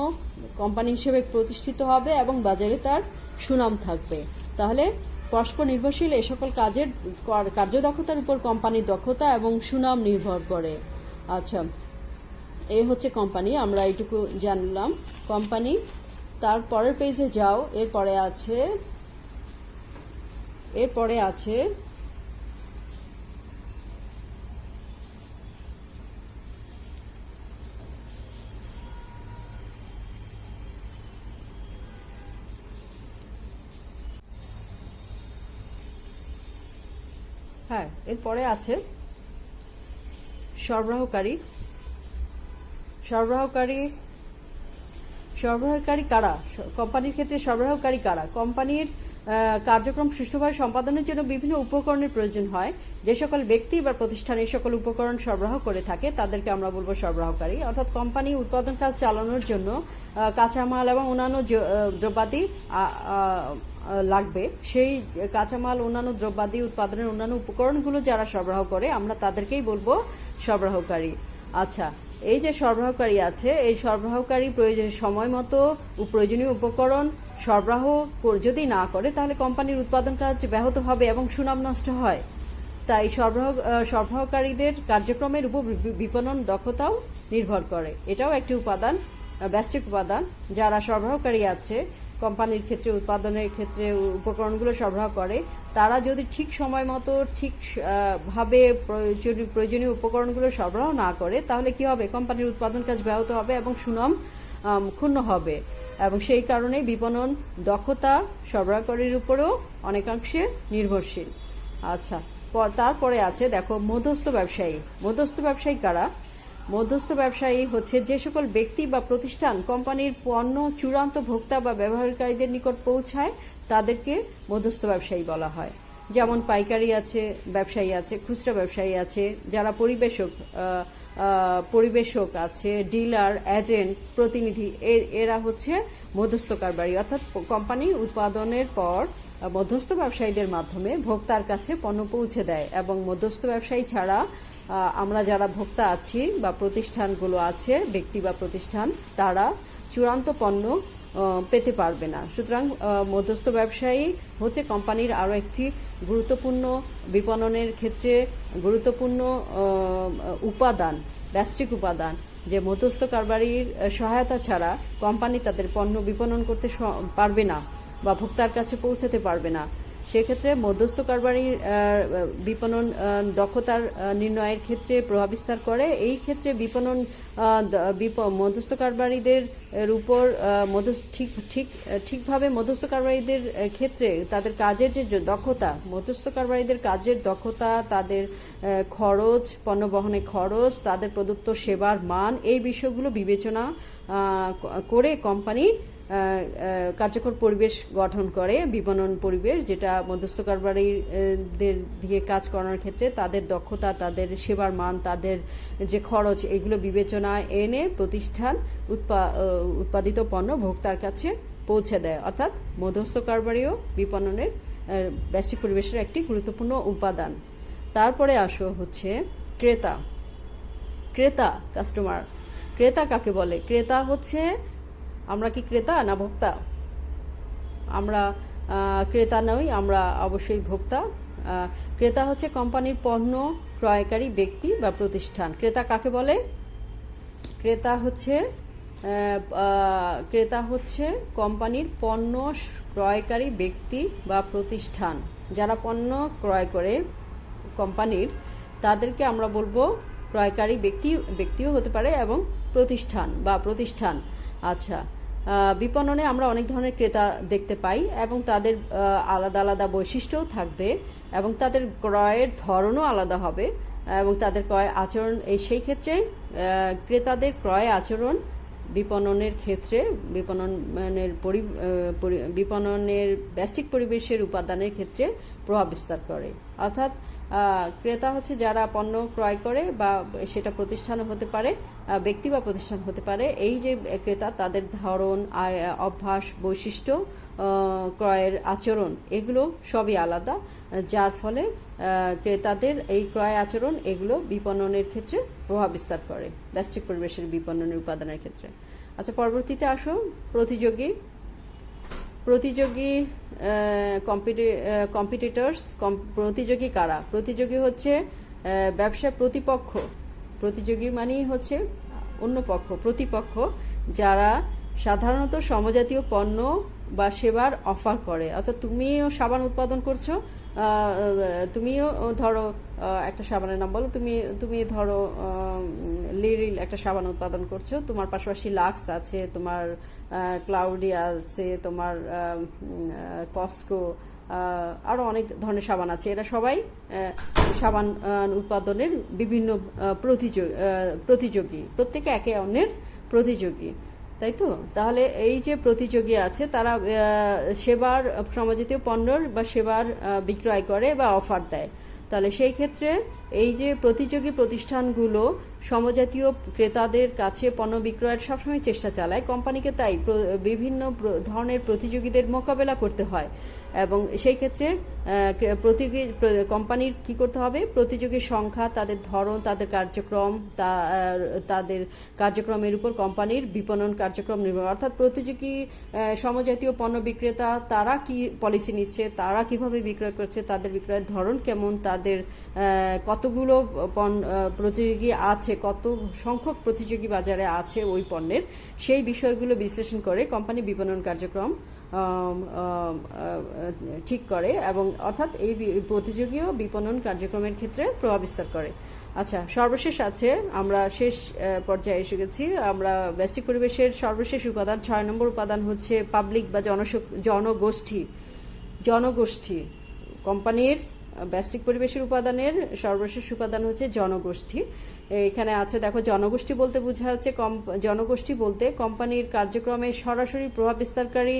কোম্পানি হিসেবে প্রতিষ্ঠিত হবে এবং বাজারে তার সুনাম থাকবে। তাহলে পরস্পর নির্ভরশীল এই সকল কাজের কার্যদক্ষতার উপর কোম্পানির দক্ষতা এবং সুনাম নির্ভর করে। আচ্ছা, এই হচ্ছে কোম্পানি, আমরা এইটুকু জানলাম কোম্পানি। তার পরের পেজে যাও, এরপরে আছে এরপরে আছে সরবরাহকারী। সরবরাহকারী কারা? কোম্পানির ক্ষেত্রে সরবরাহকারী কারা? কোম্পানির কার্যক্রম সুষ্ঠুভাবে সম্পাদনের জন্য বিভিন্ন উপকরণের প্রয়োজন হয়। যে সকল ব্যক্তি বা প্রতিষ্ঠান এই সকল উপকরণ সরবরাহ করে থাকে তাদেরকে আমরা বলবো সরবরাহকারী। অর্থাৎ কোম্পানি উৎপাদন কাজ চালানোর জন্য কাঁচামাল এবং অন্যান্য দ্রব্যাদি লাগবে। সেই কাঁচামাল, অন্যান্য দ্রব্যাদি, উৎপাদনের অন্যান্য উপকরণগুলো যারা সরবরাহ করে আমরা তাদেরকেই বলবো সরবরাহকারী। আচ্ছা, এই যে সরবরাহকারী আছে, এই সরবরাহকারী সময় মতো প্রয়োজনীয় উপকরণ সরবরাহ যদি না করে তাহলে কোম্পানির উৎপাদন কাজ ব্যাহত হবে এবং সুনাম নষ্ট হয়। তাই সরবরাহকারীদের কার্যক্রমের উপর বিপণন দক্ষতাও নির্ভর করে। এটাও একটি উপাদান, ব্যষ্টিক উপাদান। যারা সরবরাহকারী আছে কোম্পানির ক্ষেত্রে, উৎপাদনের ক্ষেত্রে উপকরণগুলো সরবরাহ করে, তারা যদি ঠিক সময় মতো ভাবে প্রয়োজনীয় উপকরণগুলো সরবরাহ না করে তাহলে কি হবে? কোম্পানির উৎপাদন কাজ ব্যাহত হবে এবং সুনাম ক্ষুণ্ণ হবে। এবং সেই কারণে বিপণন দক্ষতা সরবরাহকারীর উপরেও অনেকাংশে নির্ভরশীল। আচ্ছা, তারপরে আছে দেখো মধ্যস্থ ব্যবসায়ী। মধ্যস্থ ব্যবসায়ী কারা? মধ্যস্থ ব্যবসায়ী হচ্ছে যে সকল ব্যক্তি বা প্রতিষ্ঠান কোম্পানির পণ্য চূড়ান্ত ভোক্তা বা ব্যবহারকারীদের নিকট পৌঁছায় তাদেরকে মধ্যস্থ ব্যবসায়ী বলা হয়। যেমন পাইকারি আছে, ব্যবসায়ী আছে, খুচরা ব্যবসায়ী আছে, যারা পরিবেশক আছে, ডিলার, এজেন্ট, প্রতিনিধি, এরা হচ্ছে মধ্যস্থ কারবারি। অর্থাৎ কোম্পানি উৎপাদনের পর মধ্যস্থ ব্যবসায়ীদের মাধ্যমে ভোক্তার কাছে পণ্য পৌঁছে দেয় এবং মধ্যস্থ ব্যবসায়ী ছাড়া আমরা যারা ভোক্তা আছি বা প্রতিষ্ঠানগুলো আছে, ব্যক্তি বা প্রতিষ্ঠান, তারা চূড়ান্ত পণ্য পেতে পারবে না। সুতরাং মধ্যস্থ ব্যবসায়ী হচ্ছে কোম্পানির আরও একটি গুরুত্বপূর্ণ বিপণনের ক্ষেত্রে গুরুত্বপূর্ণ উপাদান, ব্যষ্টিক উপাদান, যে মধ্যস্থ কারবারির সহায়তা ছাড়া কোম্পানি তাদের পণ্য বিপণন করতে পারবে না বা ভোক্তার কাছে পৌঁছাতে পারবে না। সেক্ষেত্রে মধ্যস্থ কারবারির বিপণন দক্ষতার নির্ণয়ের ক্ষেত্রে প্রভাব বিস্তার করে। এই ক্ষেত্রে বিপণন মধ্যস্থ কারবারিদের উপর ঠিকভাবে মধ্যস্থ কারবারিদের ক্ষেত্রে তাদের কাজের যে দক্ষতা, মধ্যস্থ কারবারিদের কাজের দক্ষতা, তাদের খরচ, পণ্য বহনের খরচ, তাদের প্রদত্ত সেবার মান, এই বিষয়গুলো বিবেচনা করে কোম্পানি কার্যকর পরিবেশ গঠন করে, বিপণন পরিবেশ, যেটা মধ্যস্থ কারবারিদের দিয়ে কাজ করানোর ক্ষেত্রে তাদের দক্ষতা, তাদের সেবার মান, তাদের যে খরচ, এগুলো বিবেচনায় এনে প্রতিষ্ঠান উৎপাদিত পণ্য ভোক্তার কাছে পৌঁছে দেয়। অর্থাৎ মধ্যস্থ কারবারিও বিপণনের ব্যষ্টিক পরিবেশের একটি গুরুত্বপূর্ণ উপাদান। তারপরে আসো হচ্ছে ক্রেতা, কাস্টমার। ক্রেতা কাকে বলে? ক্রেতা হচ্ছে, আমরা কি ক্রেতা না ভোক্তা? আমরা ক্রেতা নই, আমরা অবশ্যই ভোক্তা। ক্রেতা হচ্ছে কোম্পানির পণ্য ক্রয়কারী ব্যক্তি বা প্রতিষ্ঠান। ক্রেতা কাকে বলে? ক্রেতা হচ্ছে কোম্পানির পণ্য ক্রয়কারী ব্যক্তি বা প্রতিষ্ঠান। যারা পণ্য ক্রয় করে কোম্পানির, তাদেরকে আমরা বলবো ক্রয়কারী ব্যক্তিও হতে পারে এবং প্রতিষ্ঠান। আচ্ছা, বিপণনে আমরা অনেক ধরনের ক্রেতা দেখতে পাই এবং তাদের আলাদা আলাদা বৈশিষ্ট্যও থাকবে এবং তাদের ক্রয়ের ধরনও আলাদা হবে এবং তাদের ক্রয় আচরণ, সেই ক্ষেত্রে ক্রেতাদের ক্রয় আচরণ বিপণনের ক্ষেত্রে বিপণনের ব্যষ্টিক পরিবেশের উপাদানের ক্ষেত্রে প্রভাব বিস্তার করে। অর্থাৎ ক্রেতা হচ্ছে যারা পণ্য ক্রয় করে, বা সেটা প্রতিষ্ঠান হতে পারে, ব্যক্তি বা প্রতিষ্ঠান হতে পারে। এই যে ক্রেতা, তাদের ধরন, অভ্যাস, বৈশিষ্ট্য, ক্রয়ের আচরণ, এগুলো সবই আলাদা, যার ফলে ক্রেতাদের এই ক্রয় আচরণ এগুলো বিপণনের ক্ষেত্রে প্রভাব বিস্তার করে, ব্যষ্টিক পরিবেশের বিপণনের উপাদানের ক্ষেত্রে। আচ্ছা, পরবর্তীতে আসো প্রতিযোগী। কম্পিটিটরস। প্রতিযোগী কারা? প্রতিযোগী হচ্ছে ব্যবসা প্রতিপক্ষ। প্রতিযোগী মানেই হচ্ছে অন্য পক্ষ, প্রতিপক্ষ, যারা সাধারণত সমজাতীয় পণ্য বা সেবার অফার করে। অর্থাৎ তুমিও সাবান উৎপাদন করছো, তুমিও ধরো একটা সাবানের নাম বলো, তুমি ধরো লিরিল একটা সাবান উৎপাদন করছো, তোমার পাশাপাশি লাক্স আছে, তোমার ক্লাউডিয়া আছে, তোমার কস্কো, আরও অনেক ধরনের সাবান আছে। এরা সবাই সাবান উৎপাদনের বিভিন্ন প্রতিযোগী, প্রত্যেকে একে অন্যের প্রতিযোগী, তাই তো? তাহলে এই যে প্রতিযোগী আছে, তারা সেবার সমজাতীয় পণ্যর বা সেবার বিক্রয় করে বা অফার দেয়। তাহলে সেই ক্ষেত্রে এই যে প্রতিযোগী প্রতিষ্ঠানগুলো সমজাতীয় ক্রেতাদের কাছে পণ্য বিক্রয়ের সবসময় চেষ্টা চালায়। কোম্পানিকে তাই বিভিন্ন ধরনের প্রতিযোগীদের মোকাবেলা করতে হয় এবং সেই ক্ষেত্রে কোম্পানির কি করতে হবে? প্রতিযোগীর সংখ্যা, তাদের ধরন, তাদের কার্যক্রমের উপর কোম্পানির বিপণন কার্যক্রম নির্ভর। অর্থাৎ প্রতিযোগী সমজাতীয় পণ্য বিক্রেতা, তারা কি পলিসি নিচ্ছে, তারা কিভাবে বিক্রয় করছে, তাদের বিক্রয়ের ধরন কেমন, তাদের কতগুলো প্রতিযোগী আছে, কত সংখ্যক প্রতিযোগী বাজারে আছে ওই পণ্যের, সেই বিষয়গুলো বিশ্লেষণ করে কোম্পানি বিপণন কার্যক্রম ঠিক করে এবং অর্থাৎ এই প্রতিযোগী ও বিপণন কার্যক্রমের ক্ষেত্রে প্রভাব বিস্তার করে। আচ্ছা, সর্বশেষ আছে, আমরা শেষ পর্যায়ে এসে গেছি। আমরা ব্যষ্টিক পরিবেশের সর্বশেষ উপাদান, 6 নম্বর উপাদান হচ্ছে পাবলিক বা জনগোষ্ঠী। কোম্পানির ব্যষ্টিক পরিবেশের উপাদানের সর্বশেষ উপাদান হচ্ছে জনগোষ্ঠী। এখানে আছে, দেখো, জনগোষ্ঠী বলতে বোঝা হচ্ছে জনগোষ্ঠী বলতে কোম্পানির কার্যক্রমে সরাসরি প্রভাব বিস্তারকারী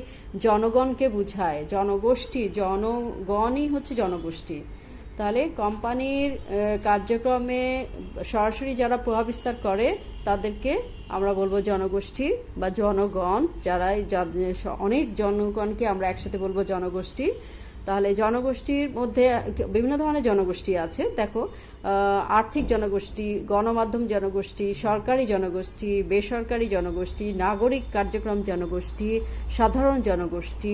জনগণকে বোঝায়। জনগণই হচ্ছে জনগোষ্ঠী। তাহলে কোম্পানির কার্যক্রমে সরাসরি যারা প্রভাব বিস্তার করে তাদেরকে আমরা বলবো জনগোষ্ঠী বা জনগণ। যারা অনেক জনগণকে আমরা একসাথে বলবো জনগোষ্ঠী। তাহলে জনগোষ্ঠীর মধ্যে বিভিন্ন ধরনের জনগোষ্ঠী আছে। দেখো, আর্থিক জনগোষ্ঠী, গণমাধ্যম জনগোষ্ঠী, সরকারি জনগোষ্ঠী, বেসরকারি জনগোষ্ঠী, নাগরিক কার্যক্রম জনগোষ্ঠী, সাধারণ জনগোষ্ঠী,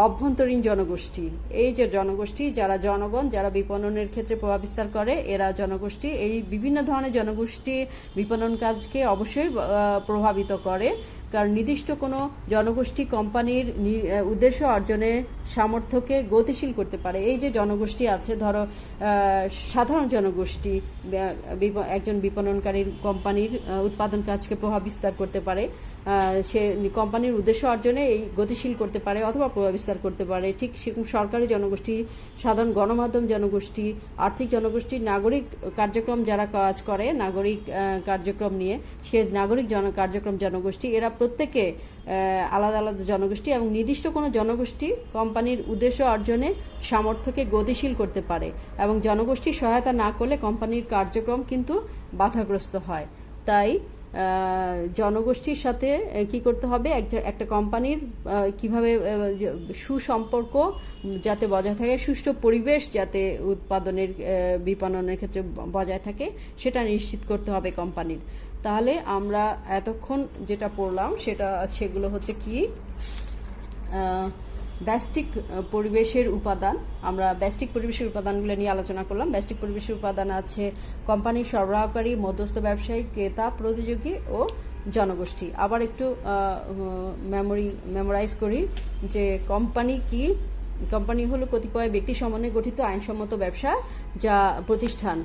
অভ্যন্তরীণ জনগোষ্ঠী। এই যে জনগোষ্ঠী, যারা জনগণ, যারা বিপণনের ক্ষেত্রে প্রভাব বিস্তার করে, এরা জনগোষ্ঠী। এই বিভিন্ন ধরনের জনগোষ্ঠী বিপণন কাজকে অবশ্যই প্রভাবিত করে, কারণ নির্দিষ্ট কোনো জনগোষ্ঠী কোম্পানির উদ্দেশ্য অর্জনে সামর্থ্যকে গতিশীল করতে পারে। এই যে জনগোষ্ঠী আছে, ধরো সাধারণ জনগোষ্ঠী একজন বিপণনকারীর কোম্পানির উৎপাদন কাজকে প্রভাব বিস্তার করতে পারে, সে কোম্পানির উদ্দেশ্য অর্জনে এই গতিশীল করতে পারে অথবা প্রভাব বিস্তার করতে পারে। ঠিক সেরকম সরকারি জনগোষ্ঠী, সাধারণ গণমাধ্যম জনগোষ্ঠী, আর্থিক জনগোষ্ঠী, নাগরিক কার্যক্রম যারা কাজ করে নাগরিক কার্যক্রম নিয়ে, সে নাগরিক কার্যক্রম জনগোষ্ঠী, এরা প্রত্যেকে আলাদা আলাদা জনগোষ্ঠী এবং নির্দিষ্ট কোনো জনগোষ্ঠী কোম্পানির উদ্দেশ্য অর্জনে সামর্থ্যকে গতিশীল করতে পারে এবং জনগোষ্ঠীর সহায়তা না করলে কোম্পানির কার্যক্রম কিন্তু বাধাগ্রস্ত হয়। তাই জনগোষ্ঠীর সাথে কি করতে হবে, একটা কোম্পানির কিভাবে সুসম্পর্ক যাতে বজায় থাকে, সুষ্ঠু পরিবেশ যাতে উৎপাদনের বিপণনের ক্ষেত্রে বজায় থাকে, সেটা নিশ্চিত করতে হবে কোম্পানির। তাহলে আমরা এতক্ষণ যেটা পড়লাম সেগুলো হচ্ছে কি, ব্যষ্টিক পরিবেশের উপাদান। আমরা ব্যষ্টিক পরিবেশের উপাদানগুলো নিয়ে আলোচনা করলাম। ব্যষ্টিক পরিবেশের উপাদান আছে কোম্পানির সরবরাহকারী, মধ্যস্থ ব্যবসায়ী, ক্রেতা, প্রতিযোগী ও জনগোষ্ঠী। আবার একটু মেমোরাইজ করি যে কোম্পানি কি। কোম্পানি হলো কতিপয় ব্যক্তি সমন্বয়ে গঠিত আইনসম্মত ব্যবসা যা প্রতিষ্ঠান,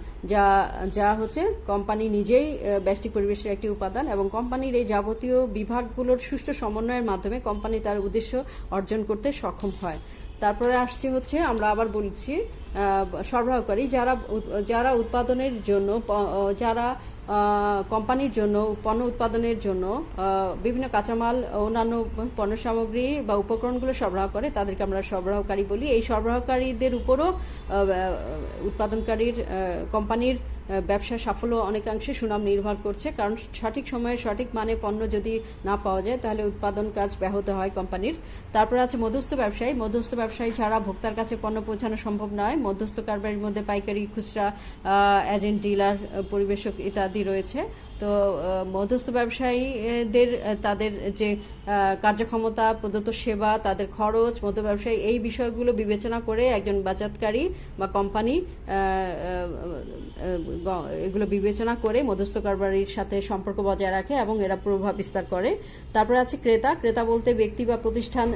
যা হচ্ছে কোম্পানি নিজেই ব্যষ্টিক পরিবেশের একটি উপাদান, এবং কোম্পানির এই যাবতীয় বিভাগগুলোর সুষ্ঠু সমন্বয়ের মাধ্যমে কোম্পানি তার উদ্দেশ্য অর্জন করতে সক্ষম হয়। তারপরে আসছে হচ্ছে, আমরা আবার বলছি, সরবরাহকারী, যারা উৎপাদনের জন্য, যারা কোম্পানির জন্য পণ্য উৎপাদনের জন্য বিভিন্ন কাঁচামাল, অন্যান্য পণ্য সামগ্রী বা উপকরণগুলো সরবরাহ করে, তাদেরকে আমরা সরবরাহকারী বলি। এই সরবরাহকারীদের উপরও উৎপাদনকারীর কোম্পানির ব্যবসার সাফল্য অনেকাংশে সুনাম নির্ভর করছে, কারণ সঠিক সময়ে সঠিক মানে পণ্য যদি না পাওয়া যায় তাহলে উৎপাদন কাজ ব্যাহত হয় কোম্পানির। তারপরে আছে মধ্যস্থ ব্যবসায়ী। মধ্যস্থ ব্যবসায়ী ছাড়া ভোক্তার কাছে পণ্য পৌঁছানো সম্ভব নয়। মধ্যস্থ কারবারির মধ্যে পাইকারি, খুচরা, এজেন্ট, ডিলার, পরিবেশক ইত্যাদি রয়েছে। তো মধ্যস্থ ব্যবসায়ীদের তাদের যে কার্যক্ষমতা, প্রদত্ত সেবা, তাদের খরচ, মধ্য ব্যবসায়ী এই বিষয়গুলো বিবেচনা করে একজন বাজারকারী বা কোম্পানি এগুলো বিবেচনা করে মধ্যস্থ কারবারির সাথে সম্পর্ক বজায় রাখে এবং এরা প্রভাব বিস্তার করে। তারপরে আছে ক্রেতা। ক্রেতা বলতে ব্যক্তি বা প্রতিষ্ঠান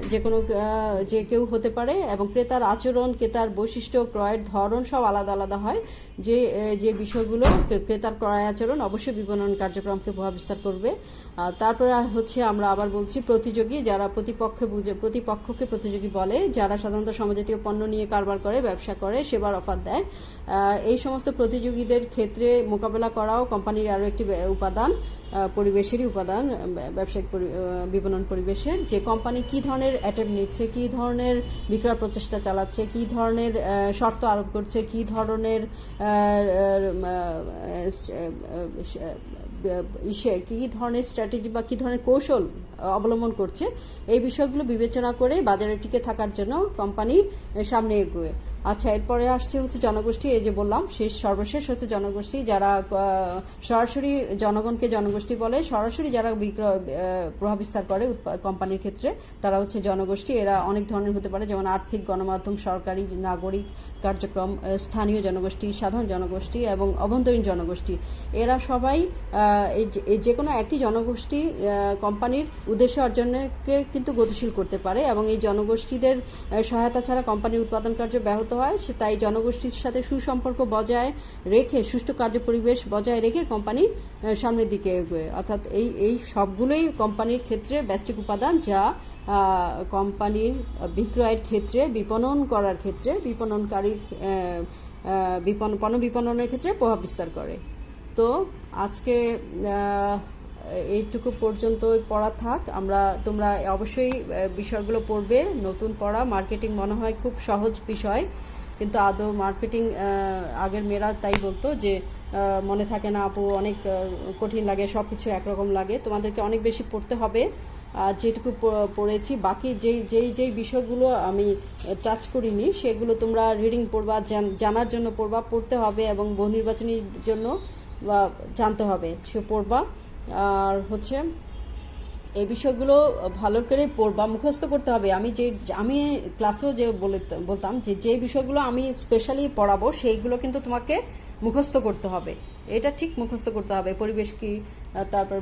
যে কেউ হতে পারে, এবং ক্রেতার আচরণ, ক্রেতার বৈশিষ্ট্য, ক্রয়ের ধরন সব আলাদা আলাদা হয়। যে বিষয়গুলো ক্রেতার ক্রয় আচরণ অবশ্যই বিপণন কার্যক্রমকে প্রভাব বিস্তার করবে। তারপরে হচ্ছে, আমরা আবার বলছি প্রতিযোগী, যারা প্রতিপক্ষকে প্রতিযোগী বলে, যারা সাধারণত সমজাতীয় পণ্য নিয়ে কারবার করে, ব্যবসা করে, সেবার অফার দেয়। এই সমস্ত প্রতিযোগীদের ক্ষেত্রে মোকাবেলা করাও কোম্পানির আরও একটি উপাদান, পরিবেশেরই উপাদান, ব্যবসায়িক বিপণন পরিবেশের। যে কোম্পানি কী ধরনের অ্যাটেম্প নিচ্ছে, কী ধরনের বিক্রয় প্রচেষ্টা চালাচ্ছে, কী ধরনের শর্ত আরোপ করছে, কী ধরনের কী ধরনের স্ট্র্যাটেজি বা কী ধরনের কৌশল অবলম্বন করছে, এই বিষয়গুলো বিবেচনা করে বাজারে টিকে থাকার জন্য কোম্পানি সামনে এগোয়। আচ্ছা, এরপরে আসছে হচ্ছে জনগোষ্ঠী। এই যে বললাম, সর্বশেষ হচ্ছে জনগোষ্ঠী, যারা সরাসরি জনগণকে জনগোষ্ঠী বলে। সরাসরি যারা প্রভাব বিস্তার করে কোম্পানির ক্ষেত্রে, তারা হচ্ছে জনগোষ্ঠী। এরা অনেক ধরনের হতে পারে, যেমন আর্থিক, গণমাধ্যম, সরকারি, নাগরিক কার্যক্রম, স্থানীয় জনগোষ্ঠী, সাধারণ জনগোষ্ঠী এবং অভ্যন্তরীণ জনগোষ্ঠী। এরা সবাই যে কোনো একটি জনগোষ্ঠী কোম্পানির উদ্দেশ্য অর্জনকে কিন্তু গতিশীল করতে পারে, এবং এই জনগোষ্ঠীদের সহায়তা ছাড়া কোম্পানির উৎপাদন কার্য ব্যাহত হয়। তাই জনগোষ্ঠীর সাথে সুসম্পর্ক বজায় রেখে, সুষ্ঠু কার্য পরিবেশ বজায় রেখে কোম্পানি সামনের দিকে এগোয়। অর্থাৎ এই সবগুলোই কোম্পানির ক্ষেত্রে ব্যষ্টিক উপাদান, যা কোম্পানির বিক্রয়ের ক্ষেত্রে, বিপণন করার ক্ষেত্রে, বিপণনকারীর পণ্য বিপণনের ক্ষেত্রে প্রভাব বিস্তার করে। তো আজকে এইটুকু পর্যন্ত পড়া থাক। তোমরা অবশ্যই বিষয়গুলো পড়বে। নতুন পড়া, মার্কেটিং মনে হয় খুব সহজ বিষয়, কিন্তু আদৌ মার্কেটিং আগের মেয়েরা তাই বলতো যে মনে থাকে না আপু, অনেক কঠিন লাগে, সব কিছু একরকম লাগে। তোমাদেরকে অনেক বেশি পড়তে হবে, যেটুকু পড়েছি, বাকি যেই যেই যেই বিষয়গুলো আমি টাচ করিনি সেগুলো তোমরা রিডিং পড়বা, জানার জন্য পড়বা, পড়তে হবে এবং বহু নির্বাচনীর জন্য জানতে হবে, সে পড়বা। আর হচ্ছে এই বিষয়গুলো ভালো করে পড়বা, মুখস্থ করতে হবে। আমি ক্লাসেও যে বলতাম যে বিষয়গুলো আমি স্পেশালি পড়াবো সেইগুলো কিন্তু তোমাকে মুখস্থ করতে হবে, এটা ঠিক মুখস্থ করতে হবে। পরিবেশ কি, তারপর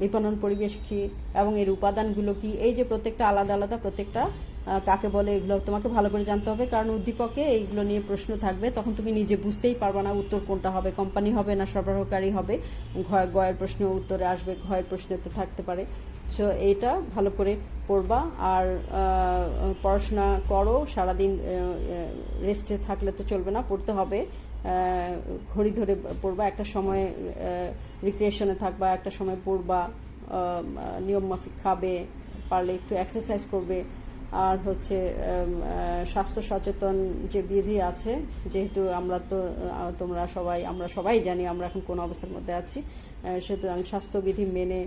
বিপণন পরিবেশ কি এবং এর উপাদানগুলো কি, এই যে প্রত্যেকটা আলাদা আলাদা, প্রত্যেকটা কাকে বলে, এগুলো তোমাকে ভালো করে জানতে হবে। কারণ উদ্দীপকে এইগুলো নিয়ে প্রশ্ন থাকবে, তখন তুমি নিজে বুঝতেই পারবা না উত্তর কোনটা হবে, কোম্পানি হবে না সরবরাহকারী হবে। গয়ের প্রশ্ন উত্তরে আসবে, ঘয়ের প্রশ্নতে থাকতে পারে। সো এইটা ভালো করে পড়বা আর পড়াশোনা করো। সারাদিন রেস্টে থাকলে তো চলবে না, পড়তে হবে। ঘড়ি ধরে পড়বা, একটা সময় রিক্রিয়েশনে থাকবা, একটা সময় পড়বা, নিয়ম মাফিক খাবে, পারলে একটু এক্সারসাইজ করবে। আর হচ্ছে স্বাস্থ্য সচেতন যে বিধি আছে, যেহেতু আমরা সবাই জানি আমরা এখন কোন অবস্থার মধ্যে আছি, সুতরাং স্বাস্থ্যবিধি মেনে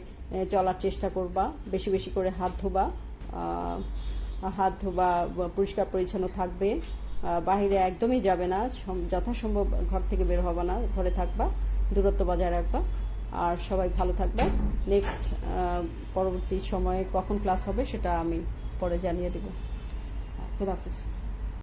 চলার চেষ্টা করবা। বেশি বেশি করে হাত ধোবা, পরিষ্কার পরিচ্ছন্ন থাকবে, বাহিরে একদমই যাবে না, যথাসম্ভব ঘর থেকে বের হবে না, ঘরে থাকবা, দূরত্ব বজায় রাখবা। আর সবাই ভালো থাকবে। নেক্সট পরবর্তী সময়ে কখন ক্লাস হবে সেটা আমি পরে জানিয়ে দেব। খুদা হাফেজ।